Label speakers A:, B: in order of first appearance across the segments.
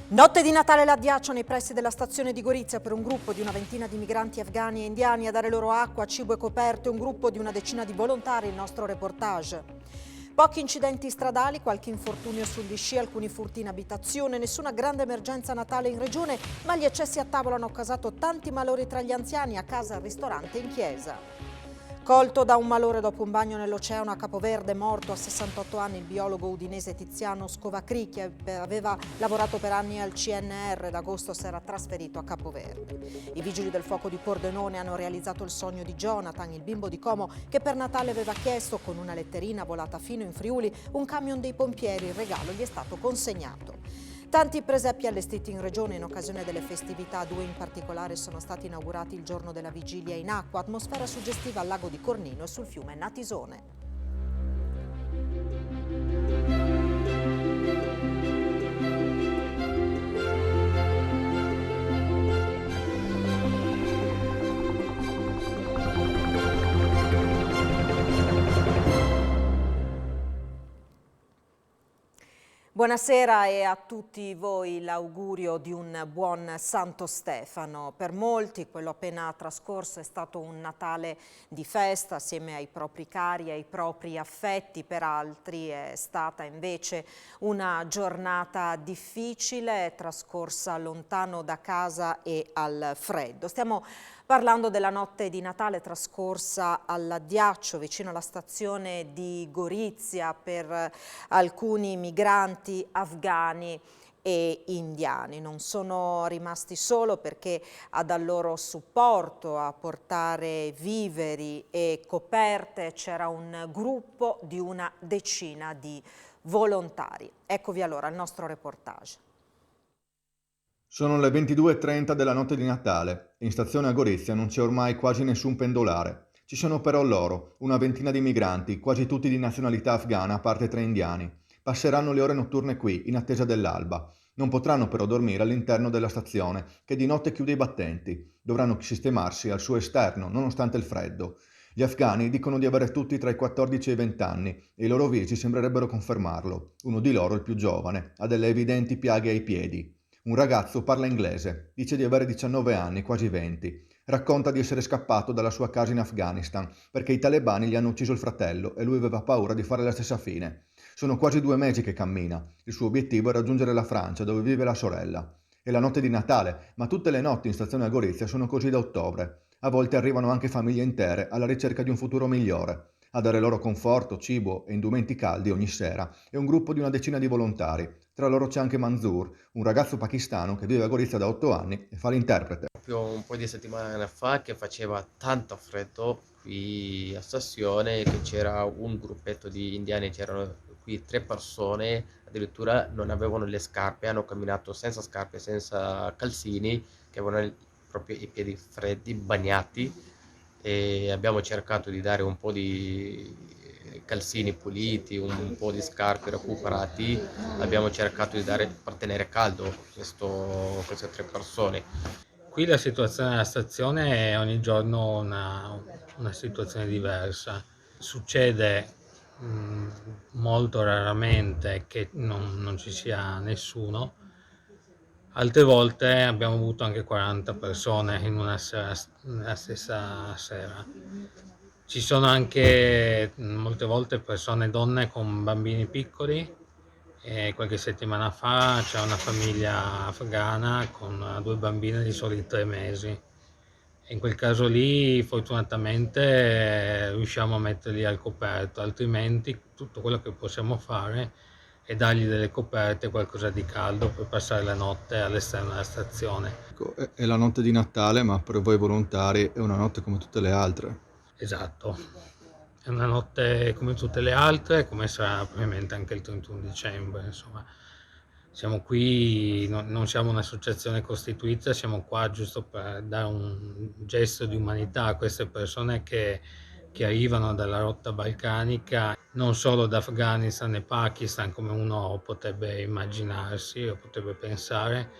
A: Notte di Natale l'addiaccio nei pressi della stazione di Gorizia per un gruppo di una ventina di migranti afghani e indiani a dare loro acqua, cibo e coperte, un gruppo di una decina di volontari, il nostro reportage. Pochi incidenti stradali, qualche infortunio sugli sci, alcuni furti in abitazione, nessuna grande emergenza natale in regione, ma gli eccessi a tavola hanno causato tanti malori tra gli anziani, a casa, al ristorante e in chiesa. Colto da un malore dopo un bagno nell'oceano a Capoverde, morto a 68 anni il biologo udinese Tiziano Scovacri, che aveva lavorato per anni al CNR, d'agosto si era trasferito a Capoverde. I vigili del fuoco di Pordenone hanno realizzato il sogno di Jonathan, il bimbo di Como, che per Natale aveva chiesto, con una letterina volata fino in Friuli, un camion dei pompieri. Il regalo gli è stato consegnato. Tanti presepi allestiti in regione in occasione delle festività, 2 in particolare sono stati inaugurati il giorno della vigilia in acqua, atmosfera suggestiva al lago di Cornino e sul fiume Natisone. Buonasera e a tutti voi l'augurio di un buon Santo Stefano. Per molti quello appena trascorso è stato un Natale di festa assieme ai propri cari e ai propri affetti, per altri è stata invece una giornata difficile, trascorsa lontano da casa e al freddo. Stiamo parlando della notte di Natale trascorsa all'Addiaccio, vicino alla stazione di Gorizia, per alcuni migranti afghani e indiani. Non sono rimasti solo perché a dar loro supporto, a portare viveri e coperte c'era un gruppo di una decina di volontari. Eccovi allora il nostro reportage.
B: Sono le 22:30 della notte di Natale e in stazione a Gorizia non c'è ormai quasi nessun pendolare. Ci sono però loro, una ventina di migranti, quasi tutti di nazionalità afghana a parte 3 indiani. Passeranno le ore notturne qui, in attesa dell'alba. Non potranno però dormire all'interno della stazione, che di notte chiude i battenti. Dovranno sistemarsi al suo esterno, nonostante il freddo. Gli afghani dicono di avere tutti tra i 14 e i 20 anni e i loro visi sembrerebbero confermarlo. Uno di loro, il più giovane, ha delle evidenti piaghe ai piedi. Un ragazzo parla inglese, dice di avere 19 anni, quasi 20. Racconta di essere scappato dalla sua casa in Afghanistan perché i talebani gli hanno ucciso il fratello e lui aveva paura di fare la stessa fine. Sono quasi 2 mesi che cammina. Il suo obiettivo è raggiungere la Francia, dove vive la sorella. È la notte di Natale, ma tutte le notti in stazione a Gorizia sono così da ottobre. A volte arrivano anche famiglie intere alla ricerca di un futuro migliore. A dare loro conforto, cibo e indumenti caldi ogni sera è un gruppo di una decina di volontari. Tra loro c'è anche Manzoor, un ragazzo pakistano che vive a Gorizia da 8 anni e fa l'interprete.
C: Proprio un po' di settimane fa che faceva tanto freddo qui a stazione, che c'era un gruppetto di indiani, c'erano qui 3 persone, addirittura non avevano le scarpe, hanno camminato senza scarpe, senza calzini, che avevano proprio i piedi freddi, bagnati, e abbiamo cercato di dare un po' di calzini puliti, un po' di scarpe recuperati, abbiamo cercato di dare per tenere caldo queste 3 persone.
D: Qui la situazione alla stazione è ogni giorno una situazione diversa. Succede molto raramente che non ci sia nessuno. Altre volte abbiamo avuto anche 40 persone in nella stessa sera. Ci sono anche molte volte persone, donne con bambini piccoli. E qualche settimana fa c'è una famiglia afghana con 2 bambine di soli 3 mesi. E in quel caso lì fortunatamente riusciamo a metterli al coperto, altrimenti tutto quello che possiamo fare è dargli delle coperte, qualcosa di caldo per passare la notte all'esterno della stazione.
B: Ecco, è la notte di Natale, ma per voi volontari è una notte come tutte le altre.
D: Esatto, è una notte come tutte le altre, come sarà probabilmente anche il 31 dicembre, insomma. Siamo qui, non siamo un'associazione costituita, siamo qua giusto per dare un gesto di umanità a queste persone che arrivano dalla rotta balcanica, non solo da Afghanistan e Pakistan come uno potrebbe immaginarsi o potrebbe pensare,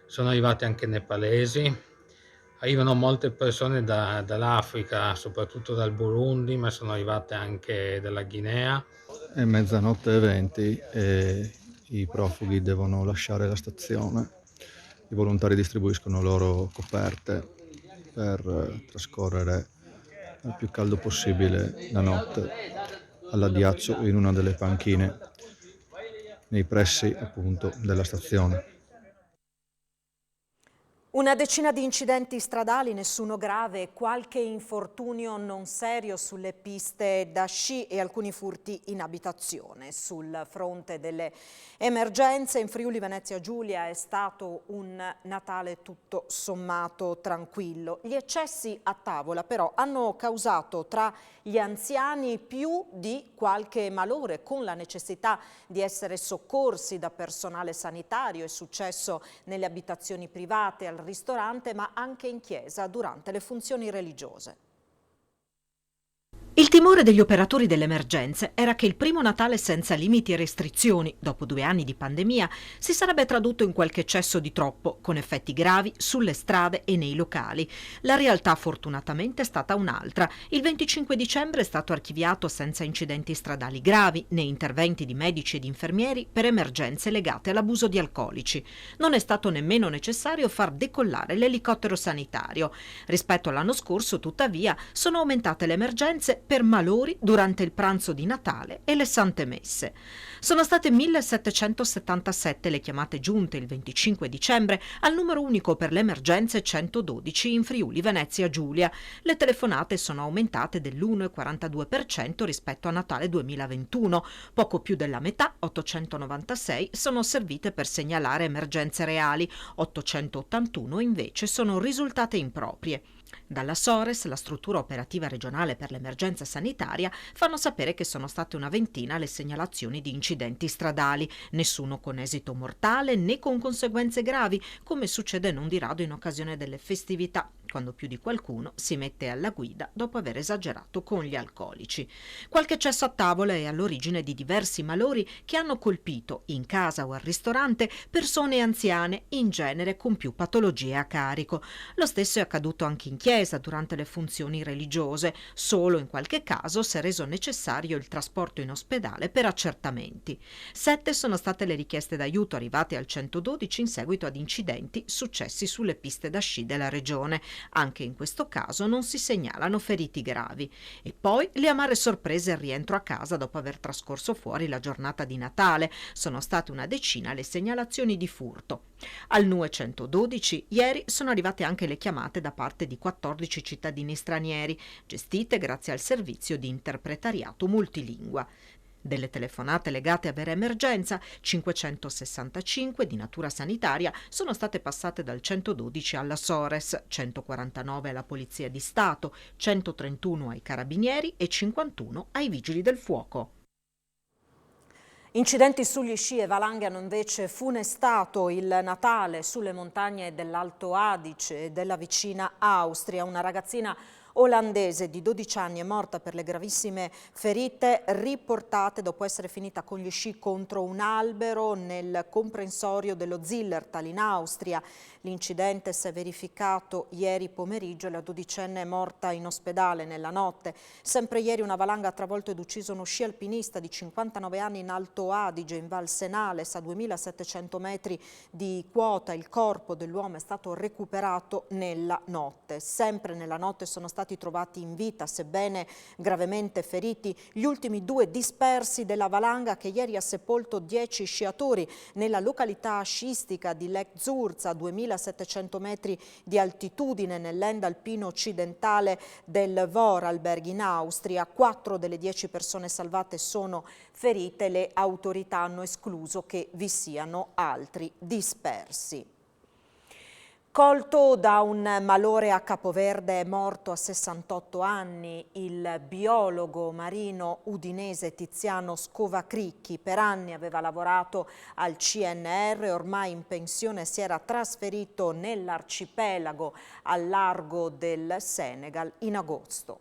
D: sono arrivati anche nepalesi. Arrivano molte persone dall'Africa, soprattutto dal Burundi, ma sono arrivate anche dalla Guinea.
B: È mezzanotte e 20 e i profughi devono lasciare la stazione. I volontari distribuiscono loro coperte per trascorrere il più caldo possibile la notte all'addiaccio in una delle panchine nei pressi appunto della stazione.
A: Una decina di incidenti stradali, nessuno grave, qualche infortunio non serio sulle piste da sci e alcuni furti in abitazione. Sul fronte delle emergenze in Friuli Venezia Giulia è stato un Natale tutto sommato tranquillo. Gli eccessi a tavola però hanno causato tra gli anziani più di qualche malore, con la necessità di essere soccorsi da personale sanitario. È successo nelle abitazioni private, al ristorante, ma anche in chiesa durante le funzioni religiose. Il timore degli operatori delle emergenze era che il primo Natale senza limiti e restrizioni, dopo 2 anni di pandemia, si sarebbe tradotto in qualche eccesso di troppo, con effetti gravi sulle strade e nei locali. La realtà fortunatamente è stata un'altra. Il 25 dicembre è stato archiviato senza incidenti stradali gravi, né interventi di medici ed infermieri per emergenze legate all'abuso di alcolici. Non è stato nemmeno necessario far decollare l'elicottero sanitario. Rispetto all'anno scorso, tuttavia, sono aumentate le emergenze per malori durante il pranzo di Natale e le Sante Messe. Sono state 1777 le chiamate giunte il 25 dicembre al numero unico per le emergenze 112 in Friuli Venezia Giulia. Le telefonate sono aumentate dell'1,42% rispetto a Natale 2021. Poco più della metà, 896, sono servite per segnalare emergenze reali, 881 invece sono risultate improprie. Dalla Sores, la struttura operativa regionale per l'emergenza sanitaria, fanno sapere che sono state una ventina le segnalazioni di incidenti stradali, nessuno con esito mortale né con conseguenze gravi, come succede non di rado in occasione delle festività, quando più di qualcuno si mette alla guida dopo aver esagerato con gli alcolici. Qualche eccesso a tavola è all'origine di diversi malori che hanno colpito, in casa o al ristorante, persone anziane, in genere con più patologie a carico. Lo stesso è accaduto anche in chiesa durante le funzioni religiose. Solo in qualche caso si è reso necessario il trasporto in ospedale per accertamenti. 7 sono state le richieste d'aiuto arrivate al 112 in seguito ad incidenti successi sulle piste da sci della regione. Anche in questo caso non si segnalano feriti gravi. E poi le amare sorprese al rientro a casa dopo aver trascorso fuori la giornata di Natale. Sono state una decina le segnalazioni di furto. Al NUE 112 ieri sono arrivate anche le chiamate da parte di 14 cittadini stranieri, gestite grazie al servizio di interpretariato multilingua. Delle telefonate legate a vera emergenza, 565 di natura sanitaria sono state passate dal 112 alla Sores, 149 alla Polizia di Stato, 131 ai Carabinieri e 51 ai Vigili del Fuoco. Incidenti sugli sci e valanghe hanno invece funestato il Natale sulle montagne dell'Alto Adige e della vicina Austria. Una ragazzina olandese di 12 anni è morta per le gravissime ferite riportate dopo essere finita con gli sci contro un albero nel comprensorio dello Zillertal in Austria. L'incidente si è verificato ieri pomeriggio e la dodicenne è morta in ospedale nella notte. Sempre ieri una valanga ha travolto ed ucciso uno sci alpinista di 59 anni in Alto Adige, in Val Senales, a 2700 metri di quota. Il corpo dell'uomo è stato recuperato nella notte. Sempre nella notte sono stati trovati in vita, sebbene gravemente feriti, gli ultimi 2 dispersi della valanga che ieri ha sepolto 10 sciatori nella località sciistica di Lech Zurza, a 2700 metri di altitudine nell'end alpino occidentale del Vorarlberg in Austria. 4 delle 10 persone salvate sono ferite. Le autorità hanno escluso che vi siano altri dispersi. Colto da un malore a Capoverde è morto a 68 anni il biologo marino udinese Tiziano Scovacricchi. Per anni aveva lavorato al CNR, ormai in pensione si era trasferito nell'arcipelago al largo del Senegal in agosto.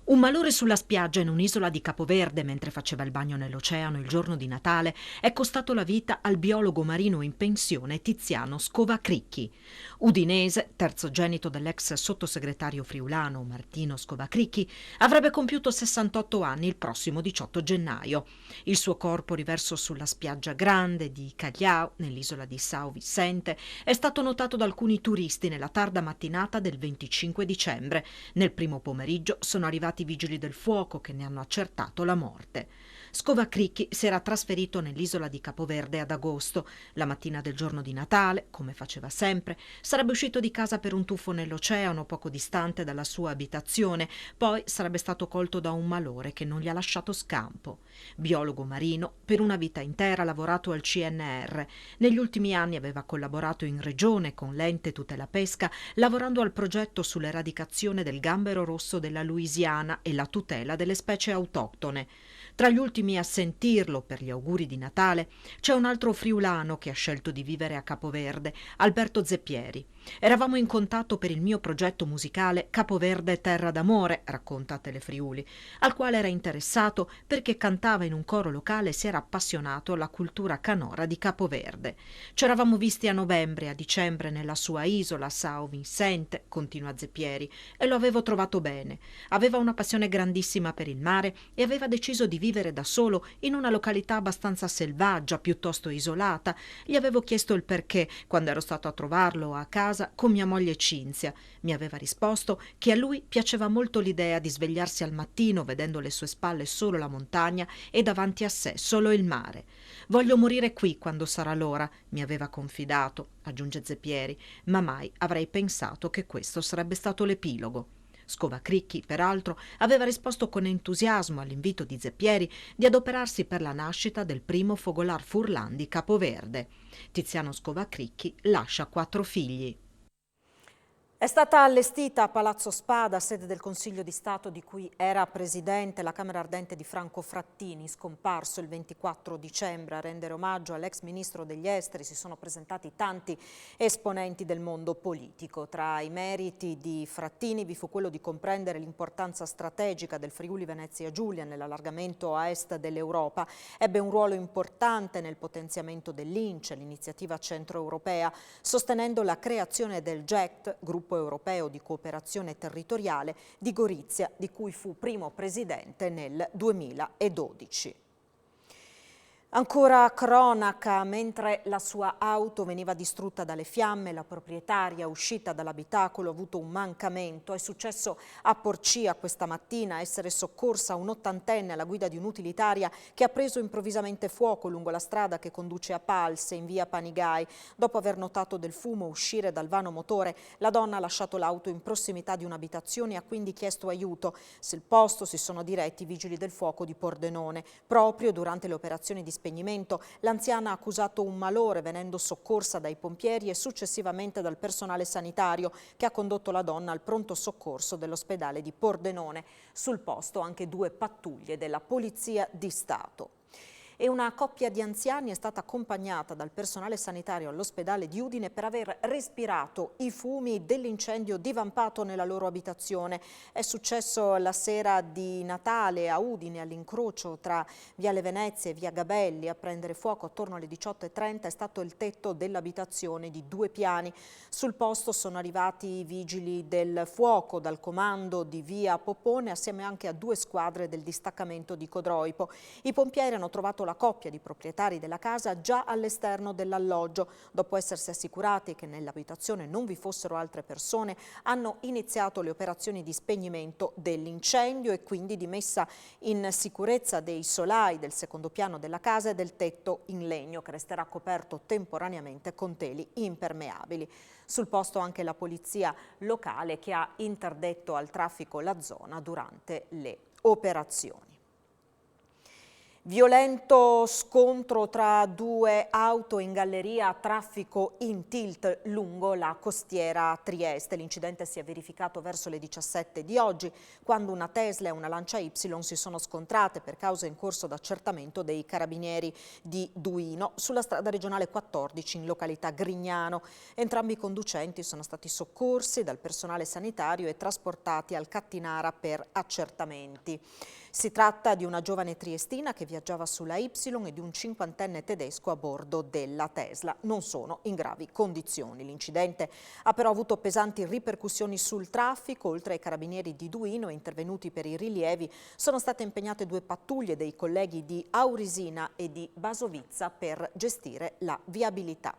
A: Un malore sulla spiaggia in un'isola di Capoverde mentre faceva il bagno nell'oceano il giorno di Natale è costato la vita al biologo marino in pensione Tiziano Scovacricchi. Udinese, terzogenito dell'ex sottosegretario friulano Martino Scovacricchi, avrebbe compiuto 68 anni il prossimo 18 gennaio. Il suo corpo riverso sulla spiaggia grande di Cagliao, nell'isola di São Vicente, è stato notato da alcuni turisti nella tarda mattinata del 25 dicembre. Nel primo pomeriggio sono arrivati i vigili del fuoco che ne hanno accertato la morte. Scovacricchi si era trasferito nell'isola di Capoverde ad agosto. La mattina del giorno di Natale, come faceva sempre, sarebbe uscito di casa per un tuffo nell'oceano poco distante dalla sua abitazione, poi sarebbe stato colto da un malore che non gli ha lasciato scampo. Biologo marino, per una vita intera ha lavorato al CNR. Negli ultimi anni aveva collaborato in regione con l'ente tutela pesca, lavorando al progetto sull'eradicazione del gambero rosso della Louisiana e la tutela delle specie autoctone. Tra gli ultimi a sentirlo per gli auguri di Natale c'è un altro friulano che ha scelto di vivere a Capoverde, Alberto Zeppieri. Eravamo in contatto per il mio progetto musicale Capoverde Terra d'Amore, racconta Telefriuli, al quale era interessato perché cantava in un coro locale e si era appassionato alla cultura canora di Capoverde. Ci eravamo visti a novembre e a dicembre nella sua isola, São Vicente, continua Zeppieri, e lo avevo trovato bene. Aveva una passione grandissima per il mare e aveva deciso di vivere da solo in una località abbastanza selvaggia, piuttosto isolata. Gli avevo chiesto il perché quando ero stato a trovarlo a casa con mia moglie Cinzia. Mi aveva risposto che a lui piaceva molto l'idea di svegliarsi al mattino vedendo alle sue spalle solo la montagna e davanti a sé solo il mare. Voglio morire qui quando sarà l'ora, mi aveva confidato, aggiunge Zeppieri, ma mai avrei pensato che questo sarebbe stato l'epilogo. Scovacricchi, peraltro, aveva risposto con entusiasmo all'invito di Zeppieri di adoperarsi per la nascita del primo fogolar Furlan di Capoverde. Tiziano Scovacricchi lascia 4 figli. È stata allestita a Palazzo Spada, sede del Consiglio di Stato di cui era presidente, la Camera Ardente di Franco Frattini, scomparso il 24 dicembre. A rendere omaggio all'ex ministro degli esteri si sono presentati tanti esponenti del mondo politico. Tra i meriti di Frattini vi fu quello di comprendere l'importanza strategica del Friuli Venezia Giulia nell'allargamento a est dell'Europa. Ebbe un ruolo importante nel potenziamento dell'INCE, l'iniziativa centroeuropea, sostenendo la creazione del GECT, gruppo europeo di cooperazione territoriale di Gorizia, di cui fu primo presidente nel 2012. Ancora cronaca, mentre la sua auto veniva distrutta dalle fiamme, la proprietaria uscita dall'abitacolo ha avuto un mancamento. È successo a Porcia questa mattina, a essere soccorsa un'80enne alla guida di un'utilitaria che ha preso improvvisamente fuoco lungo la strada che conduce a Palse, in via Panigai. Dopo aver notato del fumo uscire dal vano motore, la donna ha lasciato l'auto in prossimità di un'abitazione e ha quindi chiesto aiuto. Sul posto si sono diretti i vigili del fuoco di Pordenone. Proprio durante le operazioni di spegnimento, l'anziana ha accusato un malore venendo soccorsa dai pompieri e successivamente dal personale sanitario che ha condotto la donna al pronto soccorso dell'ospedale di Pordenone. Sul posto anche 2 pattuglie della Polizia di Stato. E una coppia di anziani è stata accompagnata dal personale sanitario all'ospedale di Udine per aver respirato i fumi dell'incendio divampato nella loro abitazione. È successo la sera di Natale a Udine, all'incrocio tra Viale Venezia e Via Gabelli. A prendere fuoco attorno alle 18:30 è stato il tetto dell'abitazione di 2 piani. Sul posto sono arrivati i vigili del fuoco dal comando di Via Popone assieme anche a 2 squadre del distaccamento di Codroipo. I pompieri hanno trovato la coppia di proprietari della casa già all'esterno dell'alloggio. Dopo essersi assicurati che nell'abitazione non vi fossero altre persone, hanno iniziato le operazioni di spegnimento dell'incendio e quindi di messa in sicurezza dei solai del secondo piano della casa e del tetto in legno che resterà coperto temporaneamente con teli impermeabili. Sul posto anche la polizia locale che ha interdetto al traffico la zona durante le operazioni. Violento scontro tra due auto in galleria, traffico in tilt lungo la costiera Trieste. L'incidente si è verificato verso le 17 di oggi, quando una Tesla e una Lancia Y si sono scontrate per causa in corso d'accertamento dei carabinieri di Duino sulla strada regionale 14 in località Grignano. Entrambi i conducenti sono stati soccorsi dal personale sanitario e trasportati al Cattinara per accertamenti. Si tratta di una giovane triestina che viaggiava sulla Y e di un cinquantenne tedesco a bordo della Tesla. Non sono in gravi condizioni. L'incidente ha però avuto pesanti ripercussioni sul traffico. Oltre ai carabinieri di Duino intervenuti per i rilievi, sono state impegnate 2 pattuglie dei colleghi di Aurisina e di Basovizza per gestire la viabilità.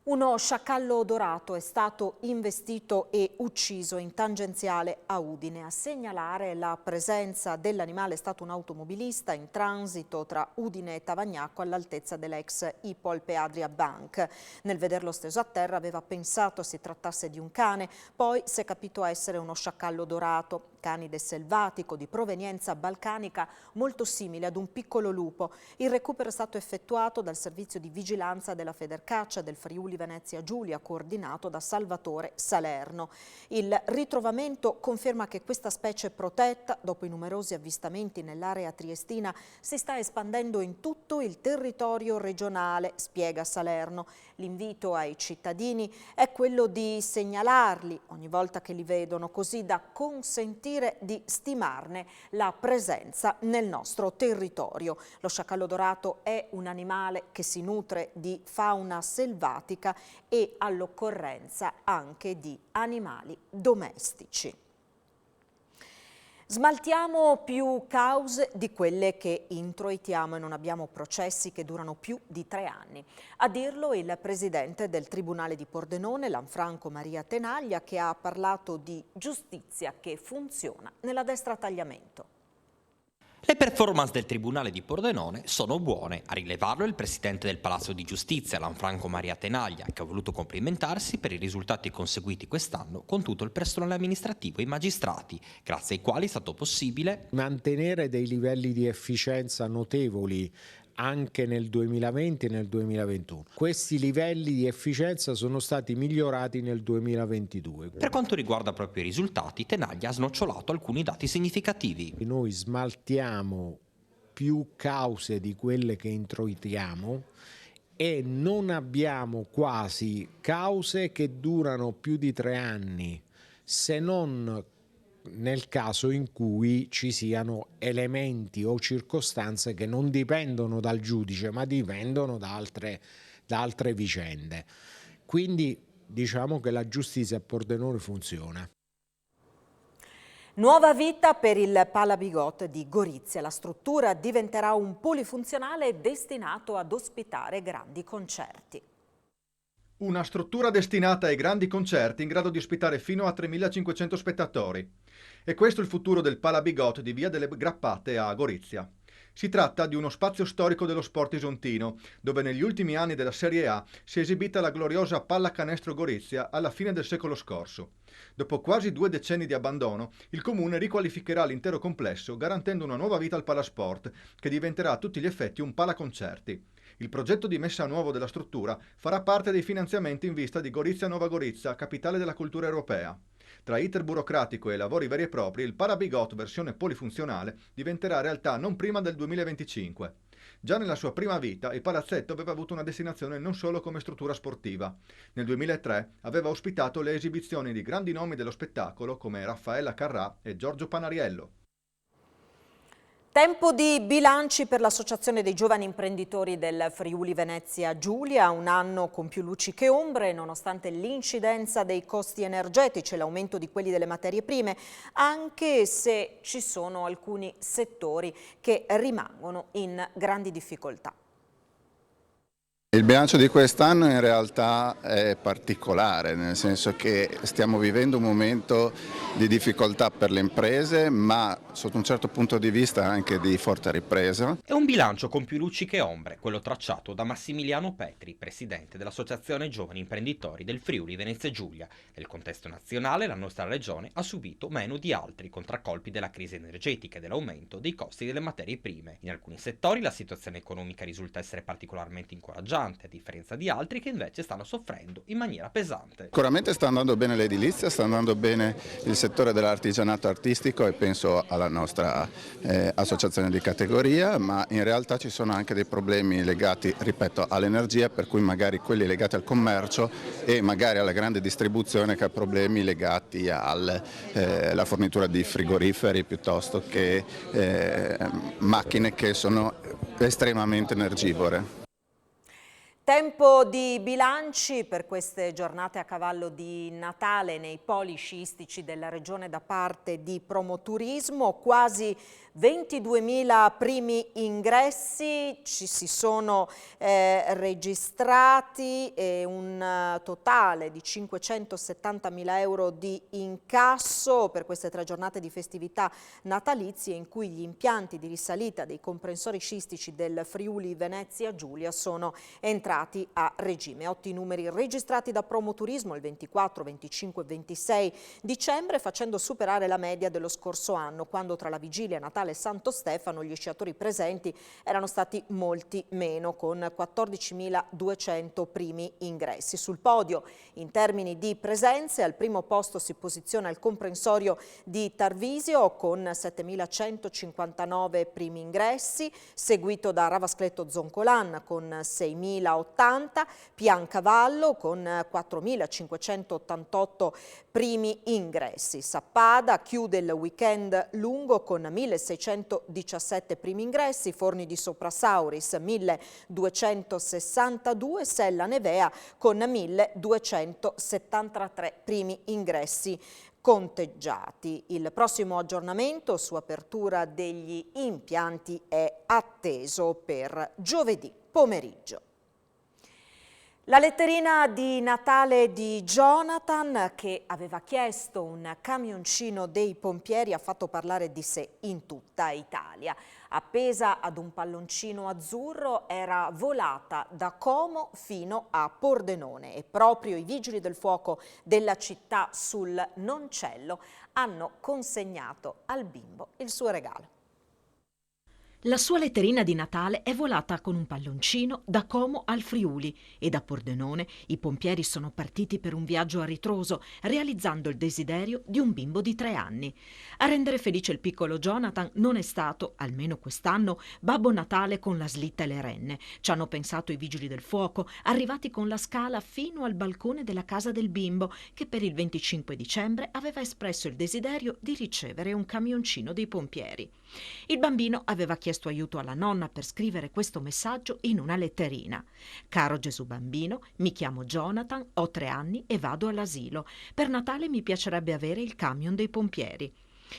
A: Uno sciacallo dorato è stato investito e ucciso in tangenziale a Udine. A segnalare la presenza dell'animale è stato un automobilista in transito tra Udine e Tavagnacco all'altezza dell'ex Ipolpe Adria Bank. Nel vederlo steso a terra aveva pensato si trattasse di un cane, poi si è capito essere uno sciacallo dorato, canide selvatico di provenienza balcanica molto simile ad un piccolo lupo. Il recupero è stato effettuato dal servizio di vigilanza della Federcaccia del Friuli Venezia Giulia, coordinato da Salvatore Salerno. Il ritrovamento conferma che questa specie protetta, dopo i numerosi avvistamenti nell'area triestina, si sta espandendo in tutto il territorio regionale, spiega Salerno. L'invito ai cittadini è quello di segnalarli ogni volta che li vedono, così da consentire di stimarne la presenza nel nostro territorio. Lo sciacallo dorato è un animale che si nutre di fauna selvatica e all'occorrenza anche di animali domestici. Smaltiamo più cause di quelle che introitiamo e non abbiamo processi che durano più di 3 anni. A dirlo il presidente del Tribunale di Pordenone, Lanfranco Maria Tenaglia, che ha parlato di giustizia che funziona nella destra tagliamento.
E: Le performance del Tribunale di Pordenone sono buone, a rilevarlo il presidente del Palazzo di Giustizia, Lanfranco Maria Tenaglia, che ha voluto complimentarsi per i risultati conseguiti quest'anno con tutto il personale amministrativo e i magistrati, grazie ai quali è stato possibile
F: mantenere dei livelli di efficienza notevoli anche nel 2020 e nel 2021. Questi livelli di efficienza sono stati migliorati nel 2022.
E: Per quanto riguarda proprio i risultati, Tenaglia ha snocciolato alcuni dati significativi.
F: Noi smaltiamo più cause di quelle che introitiamo e non abbiamo quasi cause che durano più di 3 anni, se non nel caso in cui ci siano elementi o circostanze che non dipendono dal giudice ma dipendono da altre vicende. Quindi diciamo che la giustizia a Pordenone funziona.
A: Nuova vita per il Pala Bigot di Gorizia. La struttura diventerà un polifunzionale destinato ad ospitare grandi concerti.
B: Una struttura destinata ai grandi concerti in grado di ospitare fino a 3.500 spettatori. E questo è il futuro del Pala Bigot di Via delle Grappate a Gorizia. Si tratta di uno spazio storico dello sport isontino, dove negli ultimi anni della Serie A si è esibita la gloriosa Pallacanestro Gorizia alla fine del secolo scorso. Dopo quasi 2 decenni di abbandono, il comune riqualificherà l'intero complesso, garantendo una nuova vita al Palasport, che diventerà a tutti gli effetti un palaconcerti. Il progetto di messa a nuovo della struttura farà parte dei finanziamenti in vista di Gorizia Nova Gorizia, capitale della cultura europea. Tra iter burocratico e lavori veri e propri, il Pala Bigot versione polifunzionale diventerà realtà non prima del 2025. Già nella sua prima vita, il palazzetto aveva avuto una destinazione non solo come struttura sportiva. Nel 2003 aveva ospitato le esibizioni di grandi nomi dello spettacolo come Raffaella Carrà e Giorgio Panariello.
A: Tempo di bilanci per l'Associazione dei Giovani Imprenditori del Friuli Venezia Giulia, un anno con più luci che ombre, nonostante l'incidenza dei costi energetici e l'aumento di quelli delle materie prime, anche se ci sono alcuni settori che rimangono in grandi difficoltà.
G: Il bilancio di quest'anno in realtà è particolare, nel senso che stiamo vivendo un momento di difficoltà per le imprese, ma sotto un certo punto di vista anche di forte ripresa.
E: È un bilancio con più luci che ombre, quello tracciato da Massimiliano Petri, presidente dell'Associazione Giovani Imprenditori del Friuli Venezia Giulia. Nel contesto nazionale la nostra regione ha subito meno di altri contraccolpi della crisi energetica e dell'aumento dei costi delle materie prime. In alcuni settori la situazione economica risulta essere particolarmente incoraggiante, a differenza di altri che invece stanno soffrendo in maniera pesante.
G: Sicuramente sta andando bene l'edilizia, sta andando bene il settore dell'artigianato artistico e penso alla nostra associazione di categoria, ma in realtà ci sono anche dei problemi legati, ripeto, all'energia, per cui magari quelli legati al commercio e magari alla grande distribuzione che ha problemi legati alla fornitura di frigoriferi piuttosto che macchine che sono estremamente energivore.
A: Tempo di bilanci per queste giornate a cavallo di Natale nei poli sciistici della regione da parte di Promoturismo. Quasi 22.000 primi ingressi ci si sono registrati e un totale di 570.000 euro di incasso per queste 3 giornate di festività natalizie in cui gli impianti di risalita dei comprensori sciistici del Friuli Venezia Giulia sono entrati a regime. 8 numeri registrati da Promoturismo il 24, 25 e 26 dicembre, facendo superare la media dello scorso anno, quando tra la vigilia, Natale e Santo Stefano gli sciatori presenti erano stati molti meno, con 14.200 primi ingressi. Sul podio, in termini di presenze, al primo posto si posiziona il comprensorio di Tarvisio con 7.159 primi ingressi, seguito da Ravascletto Zoncolan con 6.080, Piancavallo con 4.588 primi ingressi. Sappada chiude il weekend lungo con 1.617 primi ingressi, Forni di Soprasauris 1.262, Sella Nevea con 1.273 primi ingressi conteggiati. Il prossimo aggiornamento su apertura degli impianti è atteso per giovedì pomeriggio. La letterina di Natale di Jonathan, che aveva chiesto un camioncino dei pompieri, ha fatto parlare di sé in tutta Italia. Appesa ad un palloncino azzurro, era volata da Como fino a Pordenone e proprio i vigili del fuoco della città sul Noncello hanno consegnato al bimbo il suo regalo.
H: La sua letterina di Natale è volata con un palloncino da Como al Friuli e da Pordenone i pompieri sono partiti per un viaggio a ritroso, realizzando il desiderio di un bimbo di 3 anni. A rendere felice il piccolo Jonathan non è stato, almeno quest'anno, Babbo Natale con la slitta e le renne. Ci hanno pensato i vigili del fuoco, arrivati con la scala fino al balcone della casa del bimbo, che per il 25 dicembre aveva espresso il desiderio di ricevere un camioncino dei pompieri. Il bambino aveva chiesto aiuto alla nonna per scrivere questo messaggio in una letterina. Caro Gesù bambino, mi chiamo Jonathan, ho 3 anni e vado all'asilo. Per Natale mi piacerebbe avere il camion dei pompieri.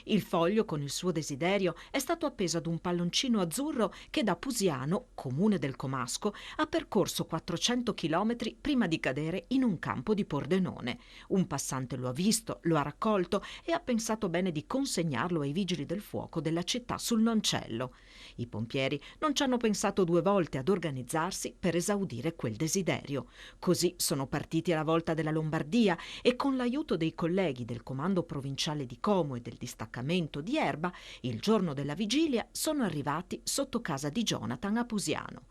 H: Il foglio con il suo desiderio è stato appeso ad un palloncino azzurro che da Pusiano, comune del Comasco, ha percorso 400 chilometri prima di cadere in un campo di Pordenone. Un passante lo ha visto, lo ha raccolto e ha pensato bene di consegnarlo ai vigili del fuoco della città sul Noncello. I pompieri non ci hanno pensato 2 volte ad organizzarsi per esaudire quel desiderio. Così sono partiti alla volta della Lombardia e con l'aiuto dei colleghi del Comando Provinciale di Como e del distaccamento di Erba, il giorno della vigilia sono arrivati sotto casa di Jonathan a Pusiano.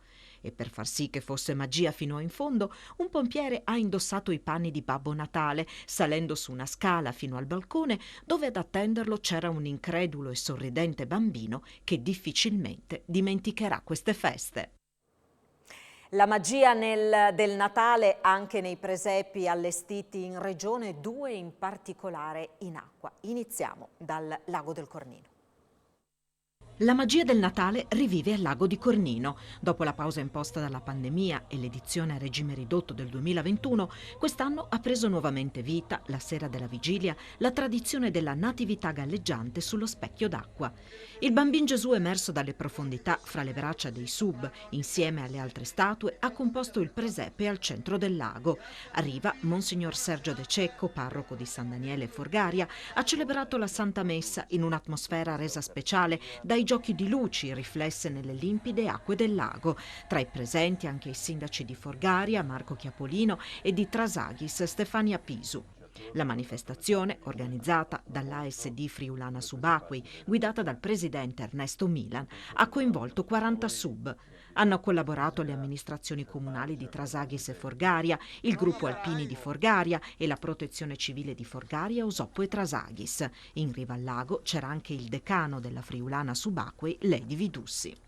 H: E per far sì che fosse magia fino in fondo, un pompiere ha indossato i panni di Babbo Natale, salendo su una scala fino al balcone, dove ad attenderlo c'era un incredulo e sorridente bambino che difficilmente dimenticherà queste feste.
A: La magia del Natale anche nei presepi allestiti in regione, 2 in particolare in acqua. Iniziamo dal Lago del Cornino.
H: La magia del Natale rivive al lago di Cornino. Dopo la pausa imposta dalla pandemia e l'edizione a regime ridotto del 2021, quest'anno ha preso nuovamente vita, la sera della vigilia, la tradizione della natività galleggiante sullo specchio d'acqua. Il Bambin Gesù emerso dalle profondità fra le braccia dei sub, insieme alle altre statue, ha composto il presepe al centro del lago. Arriva Monsignor Sergio De Cecco, parroco di San Daniele Forgaria, ha celebrato la Santa Messa in un'atmosfera resa speciale dai giochi di luci riflesse nelle limpide acque del lago. Tra i presenti anche i sindaci di Forgaria, Marco Chiapolino, e di Trasaghis, Stefania Pisu. La manifestazione, organizzata dall'ASD Friulana Subacquei, guidata dal presidente Ernesto Milan, ha coinvolto 40 sub. Hanno collaborato le amministrazioni comunali di Trasaghis e Forgaria, il gruppo Alpini di Forgaria e la Protezione Civile di Forgaria, Osoppo e Trasaghis. In riva al lago c'era anche il decano della Friulana Subacquei, Lady Vidussi.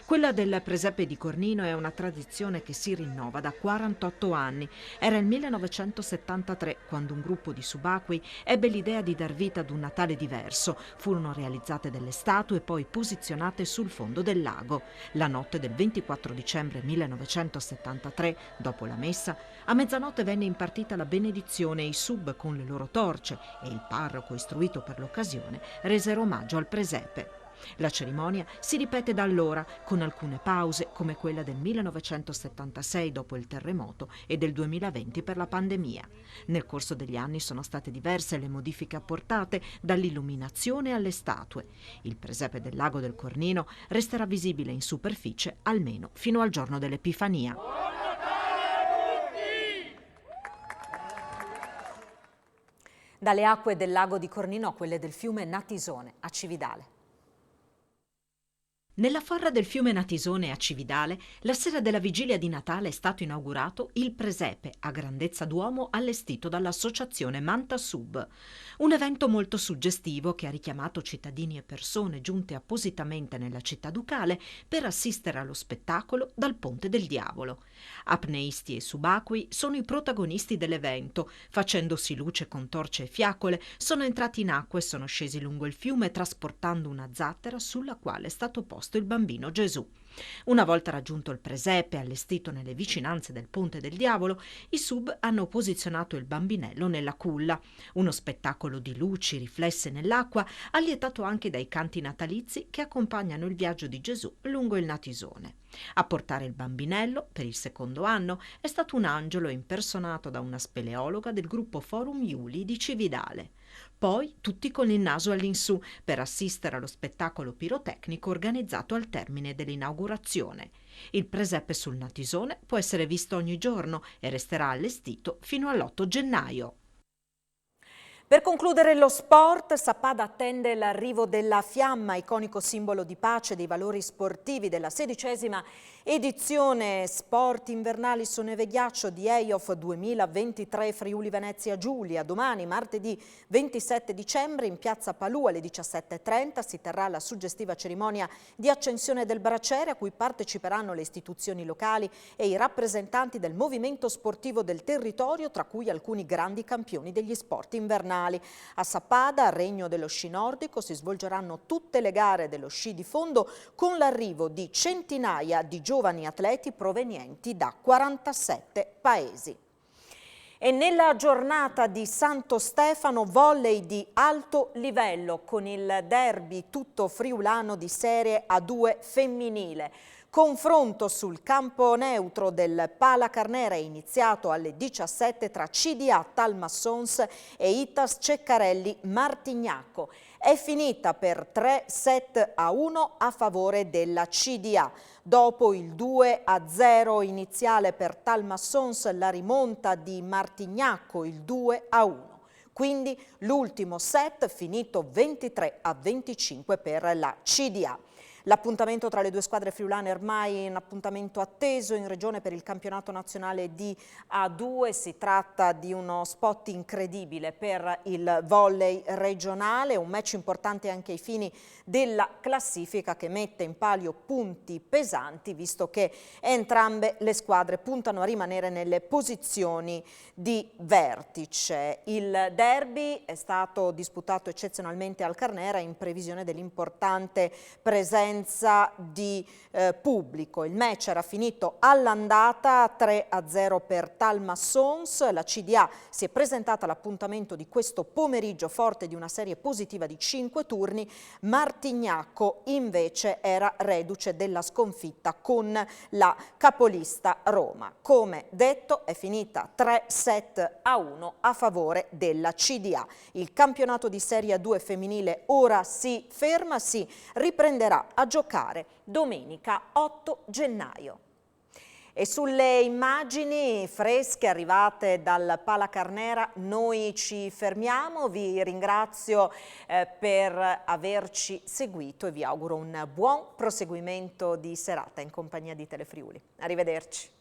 H: Quella del presepe di Cornino è una tradizione che si rinnova da 48 anni. Era il 1973 quando un gruppo di subacquei ebbe l'idea di dar vita ad un Natale diverso. Furono realizzate delle statue poi posizionate sul fondo del lago. La notte del 24 dicembre 1973, dopo la messa, a mezzanotte venne impartita la benedizione e i sub con le loro torce e il parroco, istruito per l'occasione, resero omaggio al presepe. La cerimonia si ripete da allora, con alcune pause come quella del 1976 dopo il terremoto e del 2020 per la pandemia. Nel corso degli anni sono state diverse le modifiche apportate, dall'illuminazione alle statue. Il presepe del lago del Cornino resterà visibile in superficie almeno fino al giorno dell'Epifania.
A: Dalle acque del lago di Cornino a quelle del fiume Natisone a Cividale.
H: Nella forra del fiume Natisone a Cividale, la sera della vigilia di Natale è stato inaugurato il presepe a grandezza d'uomo allestito dall'associazione Manta Sub. Un evento molto suggestivo che ha richiamato cittadini e persone giunte appositamente nella città ducale per assistere allo spettacolo dal Ponte del Diavolo. Apneisti e subacquei sono i protagonisti dell'evento. Facendosi luce con torce e fiaccole, sono entrati in acqua e sono scesi lungo il fiume trasportando una zattera sulla quale è stato posto il bambino Gesù. Una volta raggiunto il presepe allestito nelle vicinanze del Ponte del Diavolo, i sub hanno posizionato il bambinello nella culla. Uno spettacolo di luci riflesse nell'acqua, allietato anche dai canti natalizi che accompagnano il viaggio di Gesù lungo il Natisone. A portare il bambinello, per il secondo anno, è stato un angelo impersonato da una speleologa del gruppo Forum Iuli di Cividale. Poi tutti con il naso all'insù per assistere allo spettacolo pirotecnico organizzato al termine dell'inaugurazione. Il presepe sul Natisone può essere visto ogni giorno e resterà allestito fino all'8 gennaio.
A: Per concludere lo sport, Sappada attende l'arrivo della fiamma, iconico simbolo di pace e dei valori sportivi della 16ª edizione Sport invernali su neve e ghiaccio di EIOF 2023 Friuli Venezia Giulia. Domani, martedì 27 dicembre, in piazza Palù alle 17:30 si terrà la suggestiva cerimonia di accensione del braciere a cui parteciperanno le istituzioni locali e i rappresentanti del movimento sportivo del territorio, tra cui alcuni grandi campioni degli sport invernali. A Sappada, al Regno dello Sci Nordico, si svolgeranno tutte le gare dello sci di fondo con l'arrivo di centinaia di giovani atleti provenienti da 47 paesi. E nella giornata di Santo Stefano, volley di alto livello con il derby tutto friulano di Serie A2 femminile. Confronto sul campo neutro del Pala Carnera è iniziato alle 17 tra CDA Talmassons e Itas Ceccarelli Martignacco. È finita per 3-7-1 a favore della CDA. Dopo il 2-0 iniziale per Talmassons, la rimonta di Martignacco, il 2-1. Quindi l'ultimo set finito 23-25 per la CDA. L'appuntamento tra le due squadre friulane ormai è un appuntamento atteso in regione per il campionato nazionale di A2. Si tratta di uno spot incredibile per il volley regionale, un match importante anche ai fini della classifica che mette in palio punti pesanti, visto che entrambe le squadre puntano a rimanere nelle posizioni di vertice. Il derby è stato disputato eccezionalmente al Carnera in previsione dell'importante presenza di pubblico. Il match era finito all'andata 3-0 per Talma Sons. La CDA si è presentata all'appuntamento di questo pomeriggio forte di una serie positiva di 5 turni. Martignacco invece era reduce della sconfitta con la capolista Roma. Come detto, è finita 3-1 a favore della CDA. Il campionato di Serie 2 femminile ora si ferma, si riprenderà a giocare domenica 8 gennaio. E sulle immagini fresche arrivate dal Pala Carnera noi ci fermiamo. Vi ringrazio per averci seguito e vi auguro un buon proseguimento di serata in compagnia di Telefriuli. Arrivederci.